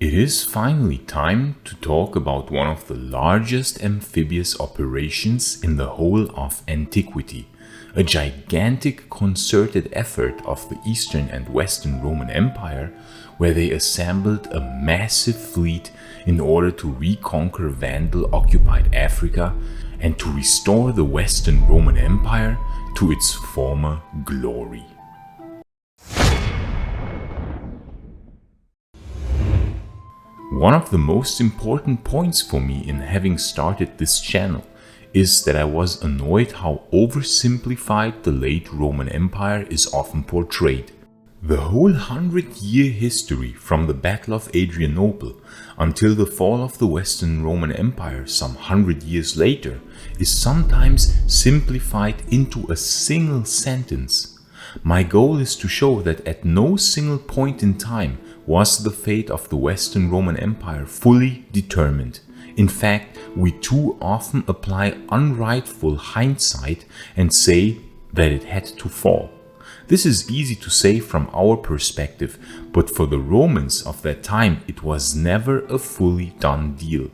It is finally time to talk about one of the largest amphibious operations in the whole of Antiquity, a gigantic concerted effort of the Eastern and Western Roman Empire, where they assembled a massive fleet in order to reconquer Vandal-occupied Africa and to restore the Western Roman Empire to its former glory. One of the most important points for me in having started this channel is that I was annoyed how oversimplified the late Roman Empire is often portrayed. The whole 100-year history from the Battle of Adrianople until the fall of the Western Roman Empire some 100 years later is sometimes simplified into a single sentence. My goal is to show that at no single point in time was the fate of the Western Roman Empire fully determined. In fact, we too often apply unrightful hindsight and say that it had to fall. This is easy to say from our perspective, but for the Romans of that time it was never a fully done deal.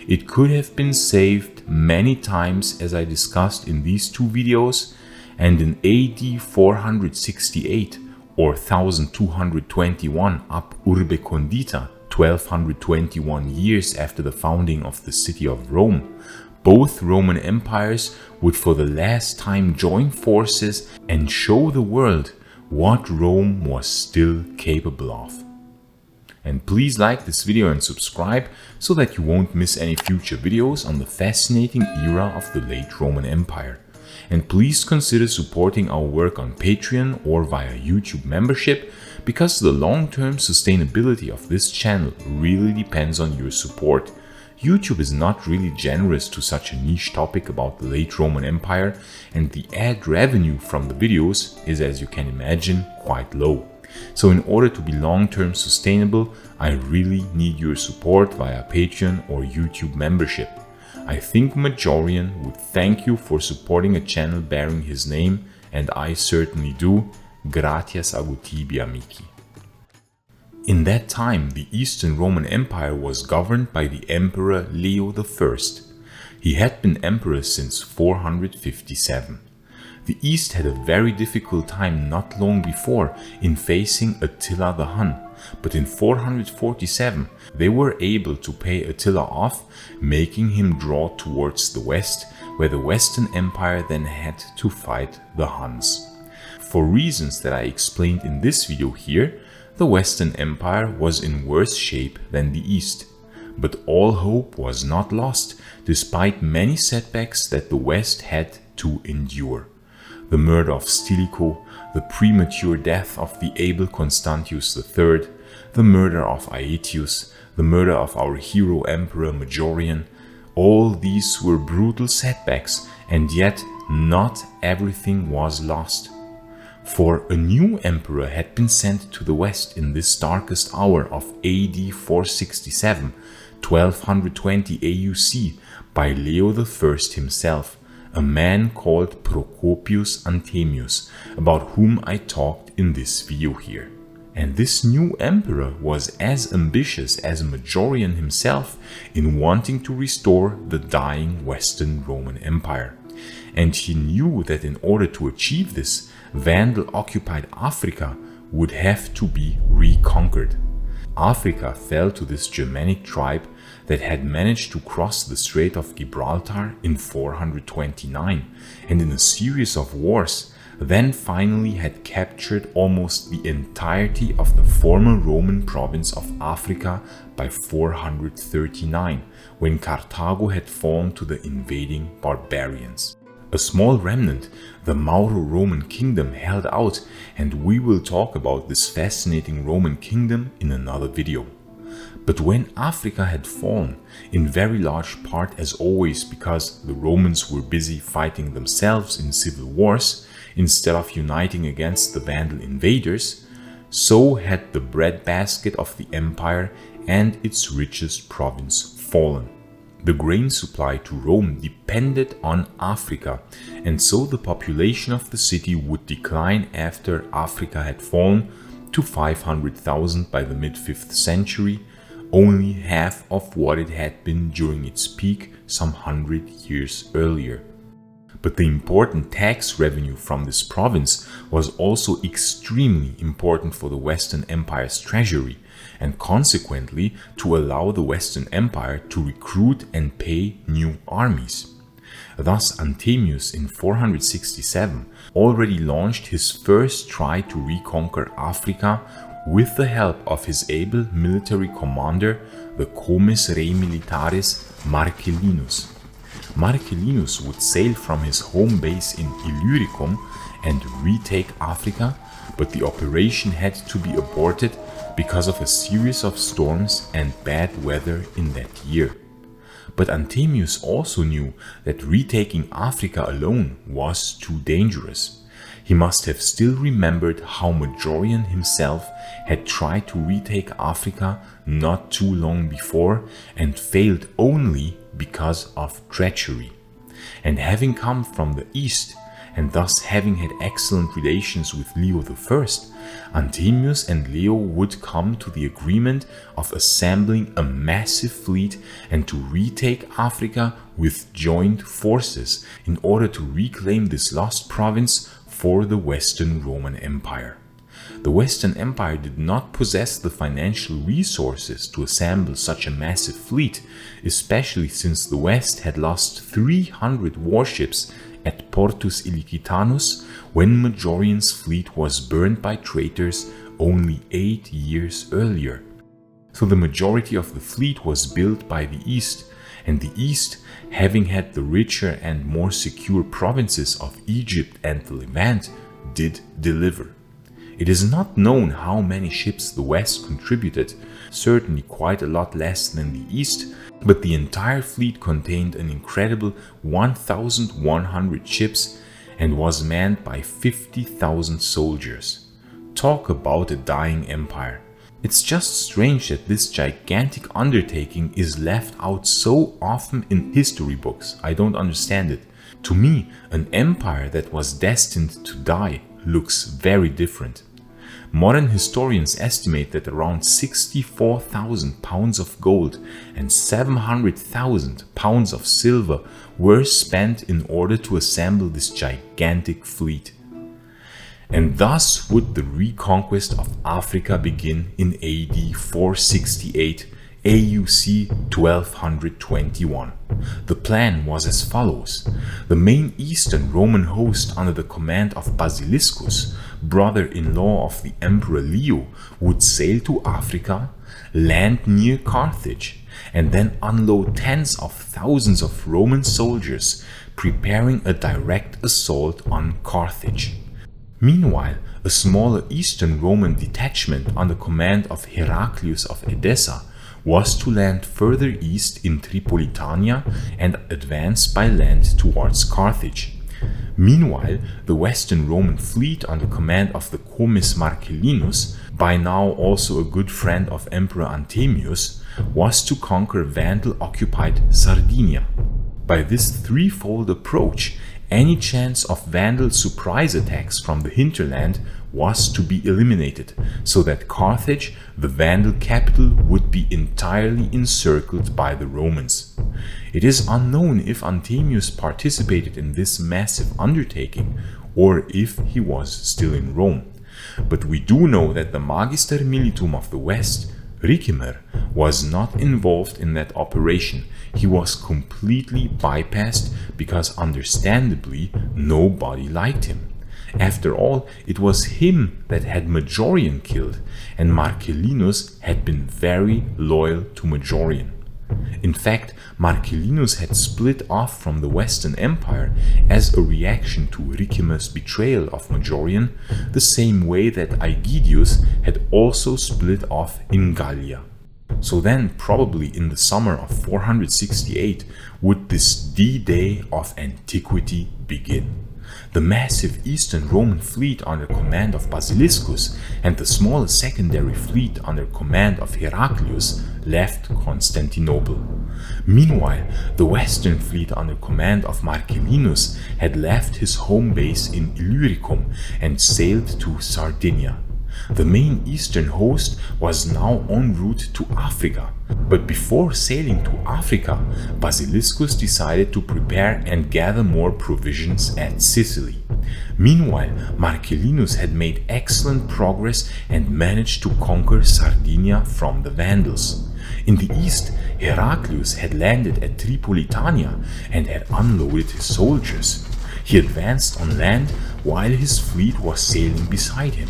It could have been saved many times, as I discussed in these two videos, and in AD 468 or 1221 ab Urbe Condita, 1221 years after the founding of the city of Rome, both Roman empires would for the last time join forces and show the world what Rome was still capable of. And please like this video and subscribe so that you won't miss any future videos on the fascinating era of the late Roman Empire. And please consider supporting our work on Patreon or via YouTube membership, because the long-term sustainability of this channel really depends on your support. YouTube is not really generous to such a niche topic about the late Roman Empire, and the ad revenue from the videos is, as you can imagine, quite low. So in order to be long-term sustainable, I really need your support via Patreon or YouTube membership. I think Maiorianus would thank you for supporting a channel bearing his name, and I certainly do. Gratias ago tibi, amici. In that time, the Eastern Roman Empire was governed by the Emperor Leo I. He had been emperor since 457. The East had a very difficult time not long before in facing Attila the Hun, but in 447 they were able to pay Attila off, making him draw towards the west, where the Western Empire then had to fight the Huns. For reasons that I explained in this video here, the Western Empire was in worse shape than the East. But all hope was not lost, despite many setbacks that the West had to endure. The murder of Stilicho, the premature death of the able Constantius III, the murder of Aetius, the murder of our hero Emperor Maiorianus, all these were brutal setbacks, and yet not everything was lost. For a new emperor had been sent to the west in this darkest hour of AD 467, 1220 AUC, by Leo I himself, a man called Procopius Anthemius, about whom I talked in this video here. And this new emperor was as ambitious as Maiorianus himself in wanting to restore the dying Western Roman Empire. And he knew that in order to achieve this, Vandal-occupied Africa would have to be reconquered. Africa fell to this Germanic tribe that had managed to cross the Strait of Gibraltar in 429, and in a series of wars then finally had captured almost the entirety of the former Roman province of Africa by 439, when Carthago had fallen to the invading barbarians. A small remnant, the Mauro-Roman kingdom, held out, and we will talk about this fascinating Roman kingdom in another video. But when Africa had fallen, in very large part as always because the Romans were busy fighting themselves in civil wars instead of uniting against the Vandal invaders, so had the breadbasket of the empire and its richest province fallen. The grain supply to Rome depended on Africa, and so the population of the city would decline after Africa had fallen to 500,000 by the mid-5th century, only half of what it had been during its peak some 100 years earlier. But the important tax revenue from this province was also extremely important for the Western Empire's treasury, and consequently to allow the Western Empire to recruit and pay new armies. Thus, Anthemius in 467 already launched his first try to reconquer Africa with the help of his able military commander, the comes rei militaris Marcellinus. Marcellinus would sail from his home base in Illyricum and retake Africa, but the operation had to be aborted because of a series of storms and bad weather in that year. But Anthemius also knew that retaking Africa alone was too dangerous. He must have still remembered how Majorian himself had tried to retake Africa not too long before and failed only because of treachery. And having come from the east, and thus having had excellent relations with Leo I, Anthemius and Leo would come to the agreement of assembling a massive fleet and to retake Africa with joint forces in order to reclaim this lost province for the Western Roman Empire. The Western Empire did not possess the financial resources to assemble such a massive fleet, especially since the West had lost 300 warships at Portus Ilicitanus when Majorian's fleet was burned by traitors only 8 years earlier. So the majority of the fleet was built by the East, and the East, having had the richer and more secure provinces of Egypt and the Levant, did deliver. It is not known how many ships the West contributed, certainly quite a lot less than the East, but the entire fleet contained an incredible 1,100 ships and was manned by 50,000 soldiers. Talk about a dying empire. It's just strange that this gigantic undertaking is left out so often in history books. I don't understand it. To me, an empire that was destined to die looks very different. Modern historians estimate that around 64,000 pounds of gold and 700,000 pounds of silver were spent in order to assemble this gigantic fleet. And thus would the reconquest of Africa begin in AD 468, AUC 1221. The plan was as follows. The main Eastern Roman host under the command of Basiliscus, brother-in-law of the Emperor Leo, would sail to Africa, land near Carthage, and then unload tens of thousands of Roman soldiers, preparing a direct assault on Carthage. Meanwhile, a smaller Eastern Roman detachment under command of Heraclius of Edessa was to land further east in Tripolitania and advance by land towards Carthage. Meanwhile, the Western Roman fleet under command of the comes Marcellinus, by now also a good friend of Emperor Anthemius, was to conquer Vandal-occupied Sardinia. By this threefold approach, any chance of Vandal surprise attacks from the hinterland was to be eliminated, so that Carthage, the Vandal capital, would be entirely encircled by the Romans. It is unknown if Anthemius participated in this massive undertaking, or if he was still in Rome. But we do know that the Magister Militum of the West, Ricimer, was not involved in that operation. He was completely bypassed because, understandably, nobody liked him. After all, it was him that had Majorian killed, and Marcellinus had been very loyal to Majorian. In fact, Marcellinus had split off from the Western Empire as a reaction to Ricimer's betrayal of Majorian, the same way that Aegidius had also split off in Gallia. So then, probably in the summer of 468, would this D-Day of Antiquity begin. The massive Eastern Roman fleet under command of Basiliscus and the smaller secondary fleet under command of Heraclius left Constantinople. Meanwhile, the Western fleet under command of Marcellinus had left his home base in Illyricum and sailed to Sardinia. The main eastern host was now en route to Africa, but before sailing to Africa, Basiliscus decided to prepare and gather more provisions at Sicily. Meanwhile, Marcellinus had made excellent progress and managed to conquer Sardinia from the Vandals. In the east, Heraclius had landed at Tripolitania and had unloaded his soldiers. He advanced on land while his fleet was sailing beside him.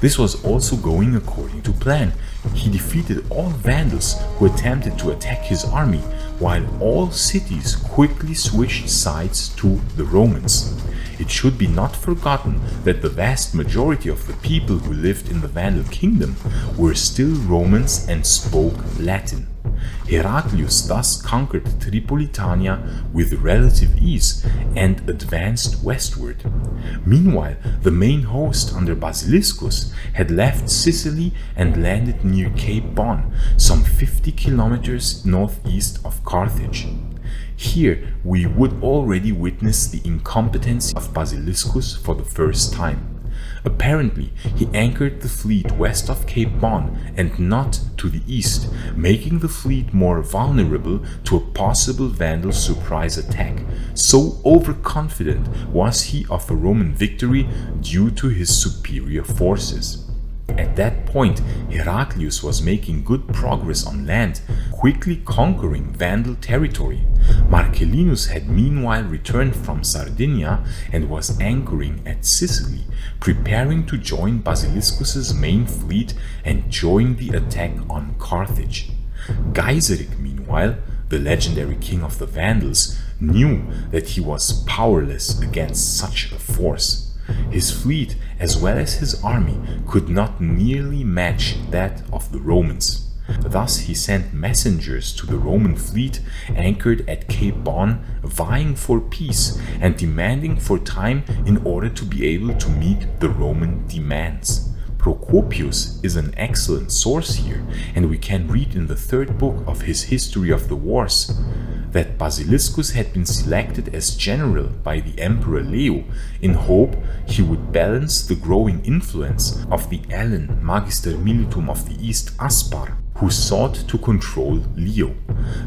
This was also going according to plan. He defeated all Vandals who attempted to attack his army, while all cities quickly switched sides to the Romans. It should be not forgotten that the vast majority of the people who lived in the Vandal kingdom were still Romans and spoke Latin. Heraclius thus conquered Tripolitania with relative ease and advanced westward. Meanwhile, the main host under Basiliscus had left Sicily and landed near Cape Bon, some 50 kilometers northeast of Carthage. Here we would already witness the incompetency of Basiliscus for the first time. Apparently, he anchored the fleet west of Cape Bon and not to the east, making the fleet more vulnerable to a possible Vandal surprise attack. So overconfident was he of a Roman victory due to his superior forces. At that point, Heraclius was making good progress on land, quickly conquering Vandal territory. Marcellinus had meanwhile returned from Sardinia and was anchoring at Sicily, preparing to join Basiliscus's main fleet and join the attack on Carthage. Gaiseric, meanwhile, the legendary king of the Vandals, knew that he was powerless against such a force. His fleet, as well as his army, could not nearly match that of the Romans. Thus he sent messengers to the Roman fleet anchored at Cape Bon, vying for peace and demanding for time in order to be able to meet the Roman demands. Procopius is an excellent source here, and we can read in the third book of his History of the Wars that Basiliscus had been selected as general by the Emperor Leo in hope he would balance the growing influence of the Allen Magister Militum of the East Aspar, who sought to control Leo.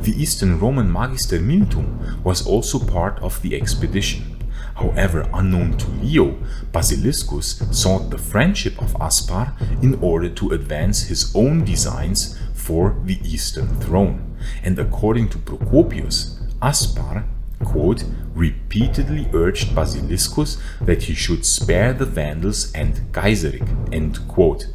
The Eastern Roman Magister Militum was also part of the expedition. However, unknown to Leo, Basiliscus sought the friendship of Aspar in order to advance his own designs for the Eastern throne. And according to Procopius, Aspar, quote, repeatedly urged Basiliscus that he should spare the Vandals and Gaiseric, end quote.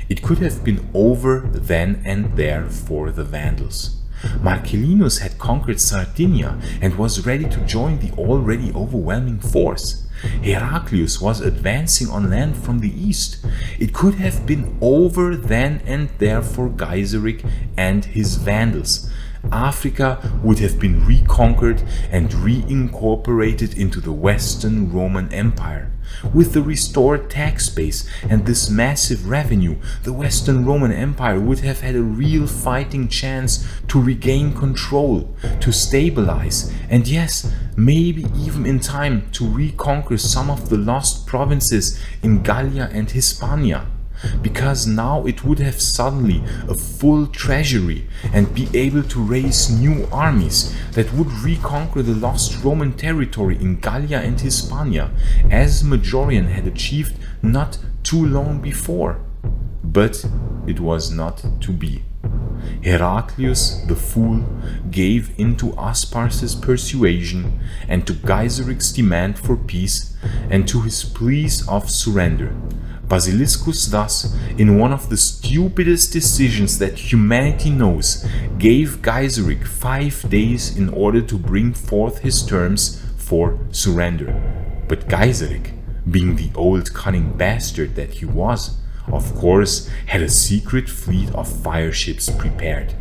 It could have been over then and there for the Vandals. Marcellinus had conquered Sardinia and was ready to join the already overwhelming force. Heraclius was advancing on land from the east. It could have been over then and there for Gaiseric and his Vandals. Africa would have been reconquered and reincorporated into the Western Roman Empire. With the restored tax base and this massive revenue, the Western Roman Empire would have had a real fighting chance to regain control, to stabilize, and yes, maybe even in time to reconquer some of the lost provinces in Gallia and Hispania. Because now it would have suddenly a full treasury and be able to raise new armies that would reconquer the lost Roman territory in Gallia and Hispania, as Majorian had achieved not too long before. But it was not to be. Heraclius the fool gave in to Aspars's persuasion and to Gaiseric's demand for peace and to his pleas of surrender. Basiliscus thus, in one of the stupidest decisions that humanity knows, gave Gaiseric 5 days in order to bring forth his terms for surrender. But Gaiseric, being the old cunning bastard that he was, of course, had a secret fleet of fire ships prepared.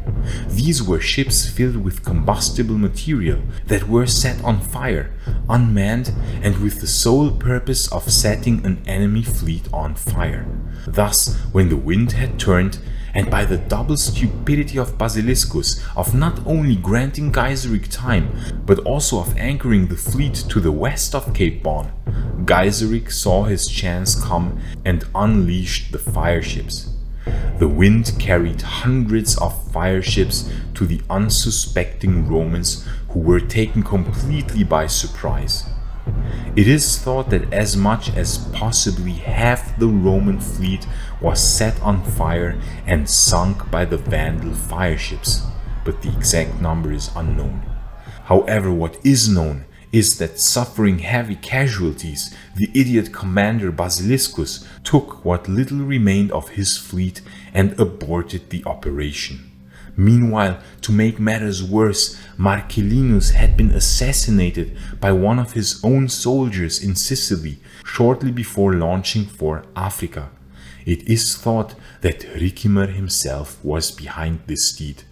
These were ships filled with combustible material that were set on fire, unmanned, and with the sole purpose of setting an enemy fleet on fire. Thus, when the wind had turned, and by the double stupidity of Basiliscus of not only granting Gaiseric time, but also of anchoring the fleet to the west of Cape Bon, Gaiseric saw his chance come and unleashed the fireships. The wind carried hundreds of fireships to the unsuspecting Romans, who were taken completely by surprise. It is thought that as much as possibly half the Roman fleet was set on fire and sunk by the Vandal fireships, but the exact number is unknown. However, what is known is that, suffering heavy casualties, the idiot commander Basiliscus took what little remained of his fleet and aborted the operation. Meanwhile, to make matters worse, Marcellinus had been assassinated by one of his own soldiers in Sicily shortly before launching for Africa. It is thought that Ricimer himself was behind this deed,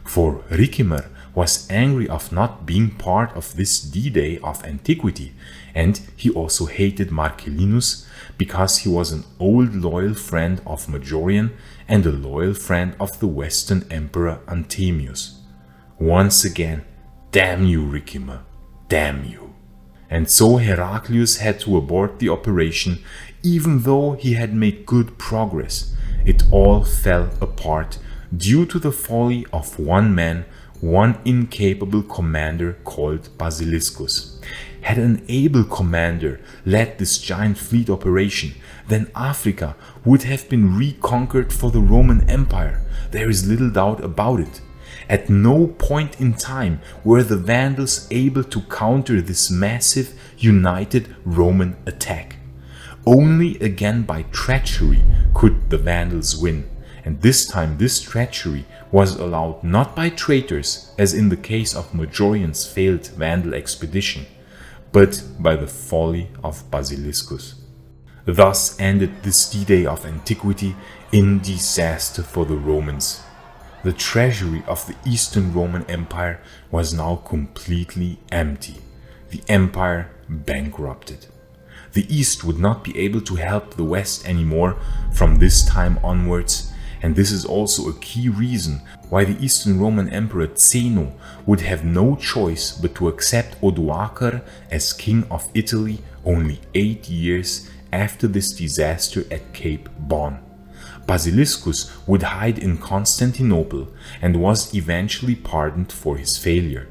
for Ricimer was angry of not being part of this D-Day of Antiquity, and he also hated Marcellinus because he was an old loyal friend of Majorian and a loyal friend of the Western Emperor Antiquity. Once again, damn you, Ricimer, damn you. And so Heraclius had to abort the operation, even though he had made good progress. It all fell apart due to the folly of one man, one incapable commander called Basiliscus. Had an able commander led this giant fleet operation, then Africa would have been reconquered for the Roman Empire. There is little doubt about it. At no point in time were the Vandals able to counter this massive, united Roman attack. Only again by treachery could the Vandals win, and this time this treachery was allowed not by traitors, as in the case of Majorian's failed Vandal expedition, but by the folly of Basiliscus. Thus ended this D-Day of Antiquity in disaster for the Romans. The treasury of the Eastern Roman Empire was now completely empty, the empire bankrupted. The East would not be able to help the West anymore from this time onwards, and this is also a key reason why the Eastern Roman Emperor Zeno would have no choice but to accept Odoacer as king of Italy only 8 years after this disaster at Cape Bon. Basiliscus would hide in Constantinople and was eventually pardoned for his failure.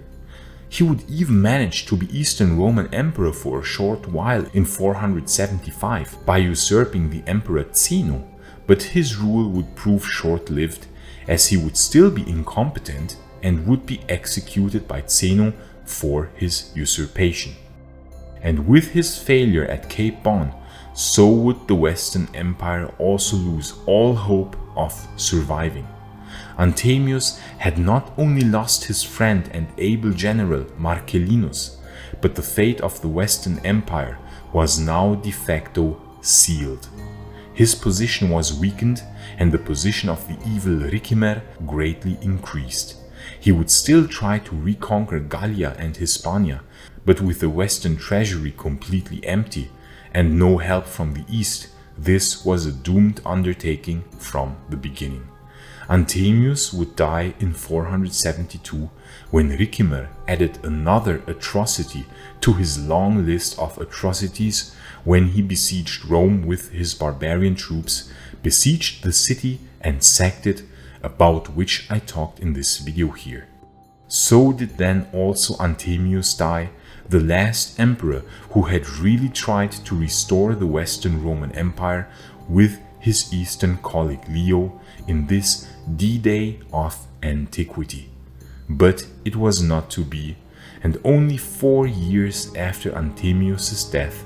He would even manage to be Eastern Roman Emperor for a short while in 475 by usurping the Emperor Zeno, but his rule would prove short-lived, as he would still be incompetent and would be executed by Zeno for his usurpation. And with his failure at Cape Bon, so would the Western Empire also lose all hope of surviving. Antiquity had not only lost his friend and able general Marcellinus, but the fate of the Western Empire was now de facto sealed. His position was weakened, and the position of the evil Ricimer greatly increased. He would still try to reconquer Gallia and Hispania, but with the Western treasury completely empty and no help from the East, this was a doomed undertaking from the beginning. Antiquity would die in 472 when Ricimer added another atrocity to his long list of atrocities when he besieged Rome with his barbarian troops, besieged the city and sacked it, about which I talked in this video here. So did then also Antiquity die, the last emperor who had really tried to restore the Western Roman Empire with his Eastern colleague Leo in this D-Day of Antiquity. But it was not to be, and only 4 years after Antiquity death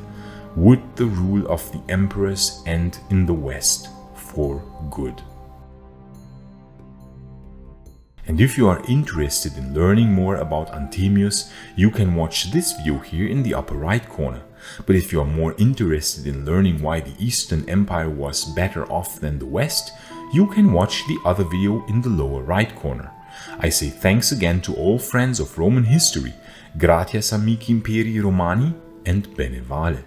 would the rule of the emperors end in the West for good. And if you are interested in learning more about Antiquity, you can watch this video here in the upper right corner. But if you are more interested in learning why the Eastern Empire was better off than the West, you can watch the other video in the lower right corner. I say thanks again to all friends of Roman history, gratias amici imperii Romani, and bene vale.